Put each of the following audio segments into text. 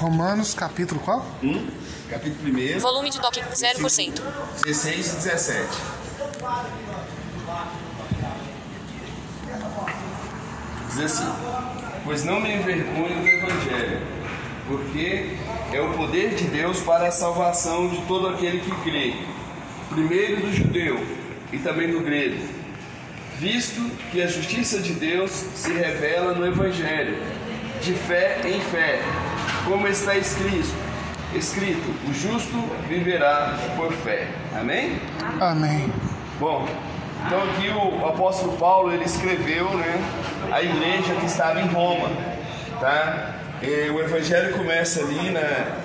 Romanos, capítulo qual? Capítulo 1. Volume de toque 0%. 16 e 17. Diz assim: pois não me envergonho do Evangelho, porque é o poder de Deus para a salvação de todo aquele que crê, primeiro do judeu e também do grego, visto que a justiça de Deus se revela no Evangelho, de fé em fé, como está escrito, o justo viverá por fé. Amém? Amém. Bom, então aqui o apóstolo Paulo, ele escreveu, a igreja que estava em Roma, tá? O evangelho começa ali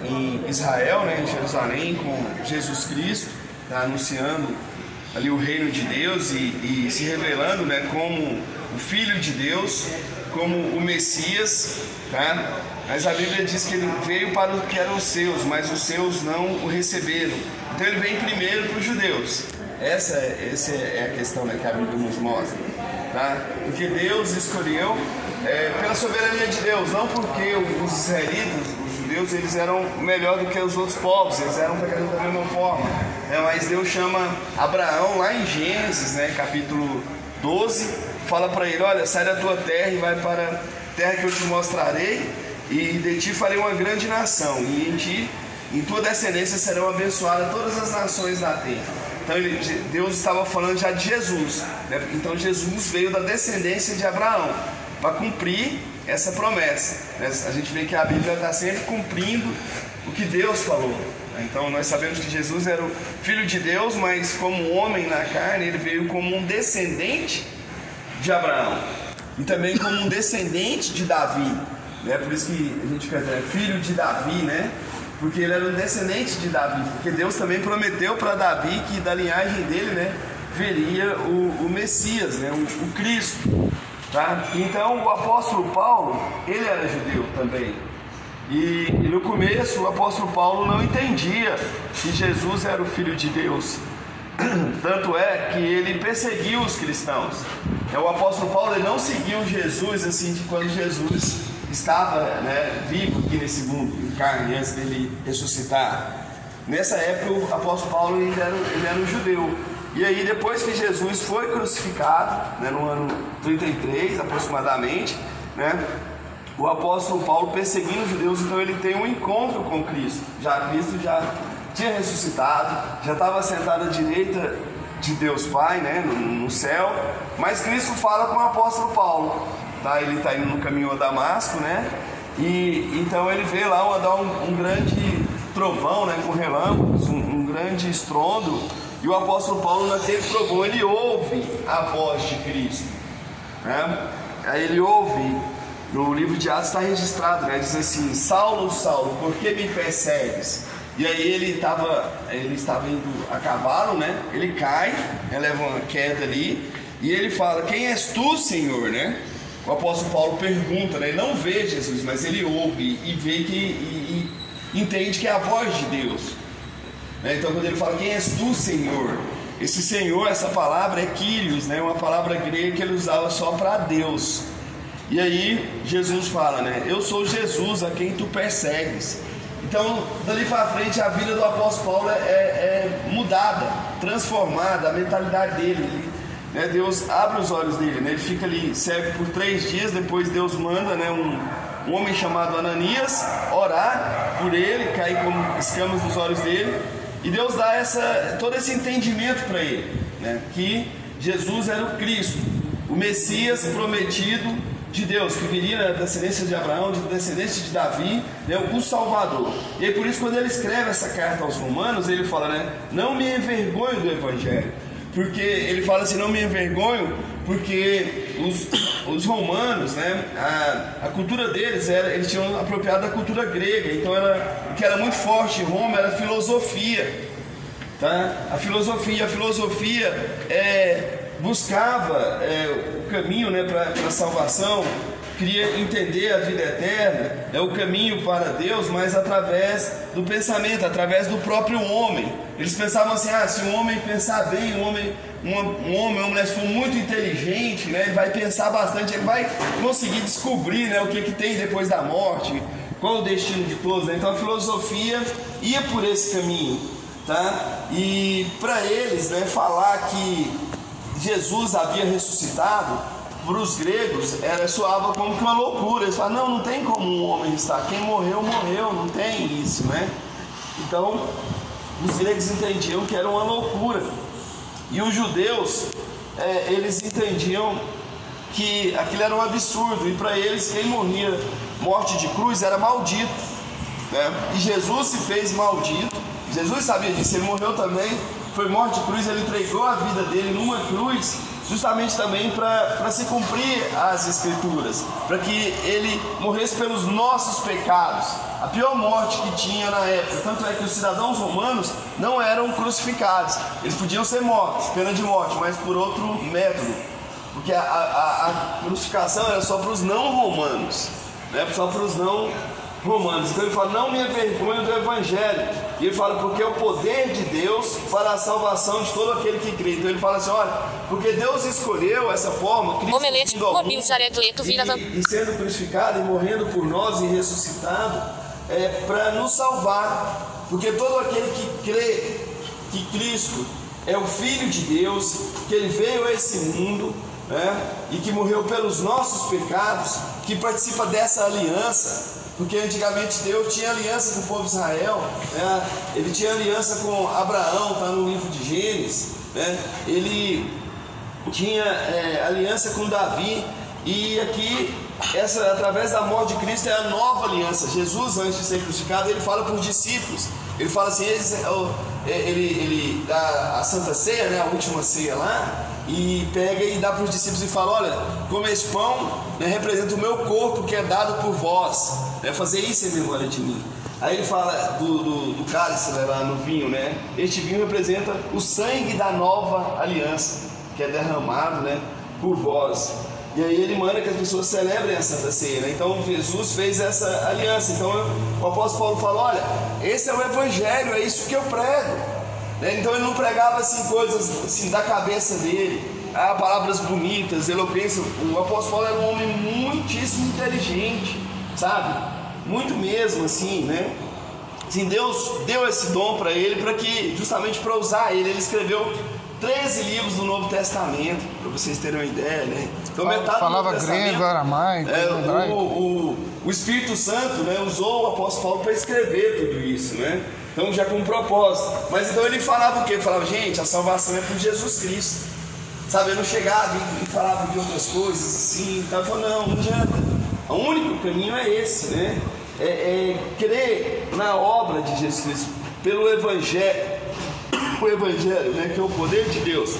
em Israel, em Jerusalém, com Jesus Cristo, tá? Anunciando ali o reino de Deus e se revelando, como o Filho de Deus, como o Messias, tá? Mas a Bíblia diz que ele veio para o que eram os seus, mas os seus não o receberam. Então ele vem primeiro para os judeus. Essa é a questão, que a Bíblia nos mostra, tá? Porque Deus escolheu pela soberania de Deus, não porque os israelitas, os judeus, eles eram melhor do que os outros povos, eles eram pecadores da mesma forma, mas Deus chama Abraão lá em Gênesis, capítulo 12, fala para ele: olha, sai da tua terra e vai para a terra que eu te mostrarei, e de ti farei uma grande nação, e em ti, em tua descendência serão abençoadas todas as nações da terra. Então Deus estava falando já de Jesus, Então Jesus veio da descendência de Abraão para cumprir essa promessa, A gente vê que a Bíblia está sempre cumprindo o que Deus falou. Então nós sabemos que Jesus era o Filho de Deus, mas como homem na carne, ele veio como um descendente de Abraão e também como um descendente de Davi, Por isso que a gente canta filho de Davi, Porque ele era um descendente de Davi, porque Deus também prometeu para Davi que da linhagem dele, viria o Messias, o Cristo, tá? Então o apóstolo Paulo, ele era judeu também, e no começo o apóstolo Paulo não entendia que Jesus era o Filho de Deus, tanto é que ele perseguiu os cristãos. O apóstolo Paulo, ele não seguiu Jesus assim de quando Jesus estava vivo aqui nesse mundo, em carne, antes dele ressuscitar. Nessa época o apóstolo Paulo ele era um judeu. E aí depois que Jesus foi crucificado, no ano 33 aproximadamente, o apóstolo Paulo perseguindo os judeus, então ele tem um encontro com Cristo. Cristo já tinha ressuscitado, já estava sentado à direita de Deus Pai, no céu, mas Cristo fala com o apóstolo Paulo. Ele está indo no caminho a Damasco, e então ele vê lá um grande trovão, com relâmpagos, um grande estrondo, e o apóstolo Paulo naquele trovão ele ouve a voz de Cristo, Aí ele ouve, no livro de Atos está registrado, diz assim: Saulo, Saulo, por que me persegues? E aí ele estava indo a cavalo, ele cai, leva uma queda ali, e ele fala: quem és tu, Senhor? O apóstolo Paulo pergunta, ele não vê Jesus, mas ele ouve e vê e entende que é a voz de Deus. Então quando ele fala: quem és tu, Senhor? Esse Senhor, essa palavra é Kyrios, uma palavra grega que ele usava só para Deus. E aí Jesus fala, eu sou Jesus a quem tu persegues. Então dali para frente a vida do apóstolo Paulo é mudada, transformada, a mentalidade dele. Deus abre os olhos dele, ele fica ali cego por 3 dias. Depois Deus manda um homem chamado Ananias orar por ele, cair como escamas dos olhos dele, e Deus dá todo esse entendimento para ele, que Jesus era o Cristo, o Messias prometido de Deus, que viria da descendência de Abraão, da descendência de Davi, o Salvador. E aí por isso quando ele escreve essa carta aos Romanos, ele fala, não me envergonho do Evangelho. Porque ele fala assim: não me envergonho, porque os romanos, a cultura deles eles tinham apropriado da cultura grega. Então o que era muito forte em Roma era a filosofia, A filosofia buscava o caminho para a salvação, queria entender a vida eterna, o caminho para Deus, mas através do pensamento, através do próprio homem. Eles pensavam assim: se um homem pensar bem, uma mulher for muito inteligente, ele vai pensar bastante, ele vai conseguir descobrir o que tem depois da morte, Qual o destino de todos, né? Então a filosofia ia por esse caminho, tá? E para eles, né, falar que Jesus havia ressuscitado, para os gregos soava como que uma loucura. Eles falavam, não tem como um homem ressuscitar, quem morreu, morreu, não tem isso, né? Então os gregos entendiam que era uma loucura, e os judeus, eles entendiam que aquilo era um absurdo, e para eles quem morria morte de cruz era maldito, né? E Jesus se fez maldito, Jesus sabia disso, ele morreu também, foi morte de cruz, ele entregou a vida dele numa cruz, justamente também para se cumprir as escrituras, para que ele morresse pelos nossos pecados, a pior morte que tinha na época. Tanto é que os cidadãos romanos não eram crucificados, eles podiam ser mortos, pena de morte, mas por outro método, porque a crucificação era só para os não romanos, né? Só para os não romanos. Então ele fala, não me envergonho do evangelho, e ele fala, porque é o poder de Deus para a salvação de todo aquele que crê. Então ele fala assim, olha, porque Deus escolheu essa forma, Cristo vindo ao mundo, e sendo crucificado e morrendo por nós e ressuscitado, para nos salvar, porque todo aquele que crê que Cristo é o Filho de Deus, que ele veio a esse mundo, né, e que morreu pelos nossos pecados, que participa dessa aliança. Porque antigamente Deus tinha aliança com o povo de Israel, né? Ele tinha aliança com Abraão, está no livro de Gênesis, né? Ele tinha aliança com Davi, e aqui, através da morte de Cristo, é a nova aliança. Jesus, antes de ser crucificado, ele fala para os discípulos, ele fala assim, ele dá a Santa Ceia, né, a última ceia lá, e pega e dá para os discípulos e fala, olha, como esse pão, né, representa o meu corpo que é dado por vós, fazer isso em memória de mim. Aí ele fala do cálice, né, lá no vinho, né? Este vinho representa o sangue da nova aliança, que é derramado, né, por vós. E aí ele manda que as pessoas celebrem a Santa Ceia, né? Então Jesus fez essa aliança. Então o apóstolo Paulo fala, olha, esse é o evangelho, é isso que eu prego, né? Então ele não pregava assim coisas assim da cabeça dele, palavras bonitas, eloquência. O apóstolo Paulo era um homem muitíssimo inteligente, sabe? Muito mesmo, assim, né? Assim, Deus deu esse dom para ele, justamente para usar ele. Ele escreveu 13 livros do Novo Testamento, para vocês terem uma ideia, né? Então, falava grego, aramaico, o Espírito Santo, né, usou o apóstolo Paulo para escrever tudo isso, né? Então já com um propósito. Mas então ele falava o quê? Ele falava, gente, a salvação é por Jesus Cristo, sabe? Eu não chegava e falava de outras coisas assim, então ele falou, não adianta. O único caminho é esse, né? Crer na obra de Jesus Cristo, pelo Evangelho, o Evangelho, né, que é o poder de Deus.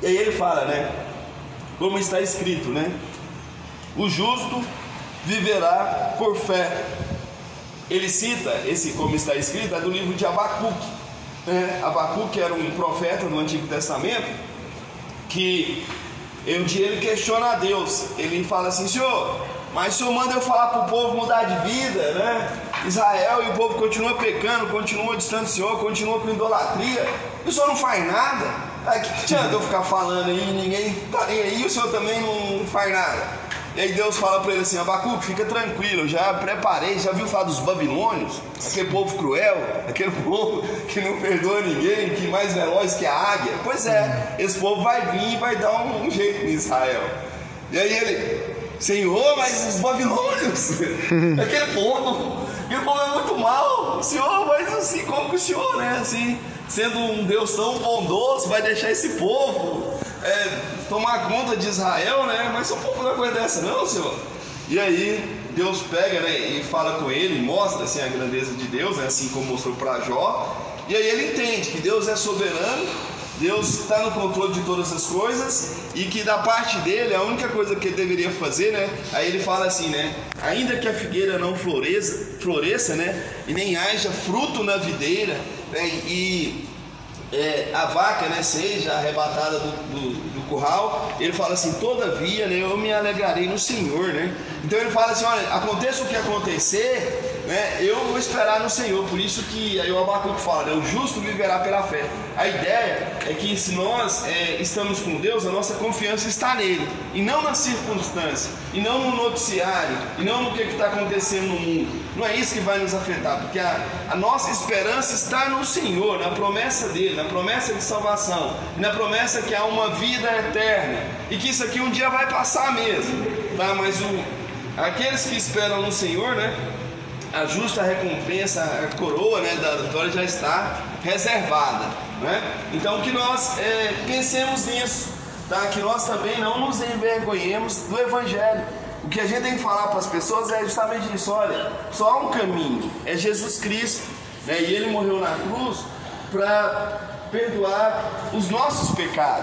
E aí ele fala, né, como está escrito, né, o justo viverá por fé. Ele cita esse como está escrito, do livro de Abacuque, né? Abacuque era um profeta do Antigo Testamento, que um dia ele questiona a Deus. Ele fala assim, Senhor, mas o Senhor manda eu falar para o povo mudar de vida, né? Israel, e o povo continua pecando, continua distante do Senhor, continua com idolatria, e o Senhor não faz nada. Que adianta eu ficar falando aí, ninguém está nem aí, o Senhor também não faz nada. E aí Deus fala para ele assim, Abacuque, fica tranquilo, eu já preparei, já viu falar dos babilônios? Aquele povo cruel, aquele povo que não perdoa ninguém, que é mais veloz que a águia. Pois é, esse povo vai vir e vai dar um jeito em Israel. E aí ele, Senhor, mas os babilônios, aquele povo é muito mal, Senhor, mas assim, como que o Senhor, né, assim, sendo um Deus tão bondoso, vai deixar esse povo tomar conta de Israel, né? Mas o povo não é coisa dessa, não, Senhor. E aí Deus pega, né, e fala com ele, mostra assim a grandeza de Deus, né, assim como mostrou para Jó. E aí ele entende que Deus é soberano, Deus está no controle de todas as coisas, e que da parte dele a única coisa que ele deveria fazer, né? Aí ele fala assim, né? Ainda que a figueira não floresça, né? E nem haja fruto na videira, né? E a vaca, né, seja arrebatada do curral, ele fala assim, todavia, né, eu me alegrarei no Senhor, né? Então ele fala assim, olha, aconteça o que acontecer, né? Eu vou esperar no Senhor. Por isso que aí o Abacuque fala, né? O justo viverá pela fé. A ideia é que se nós estamos com Deus, a nossa confiança está nele, e não na circunstância, e não no noticiário, e não no que está acontecendo no mundo. Não é isso que vai nos afetar, porque a nossa esperança está no Senhor, na promessa dele, na promessa de salvação, na promessa que há uma vida eterna, e que isso aqui um dia vai passar mesmo, tá? Mas aqueles que esperam no Senhor, né, a justa recompensa, a coroa, né, da vitória já está reservada, né? Então que nós pensemos nisso, tá? Que nós também não nos envergonhemos do Evangelho. O que a gente tem que falar para as pessoas é justamente isso: olha, só há um caminho, é Jesus Cristo, né? E Ele morreu na cruz para perdoar os nossos pecados.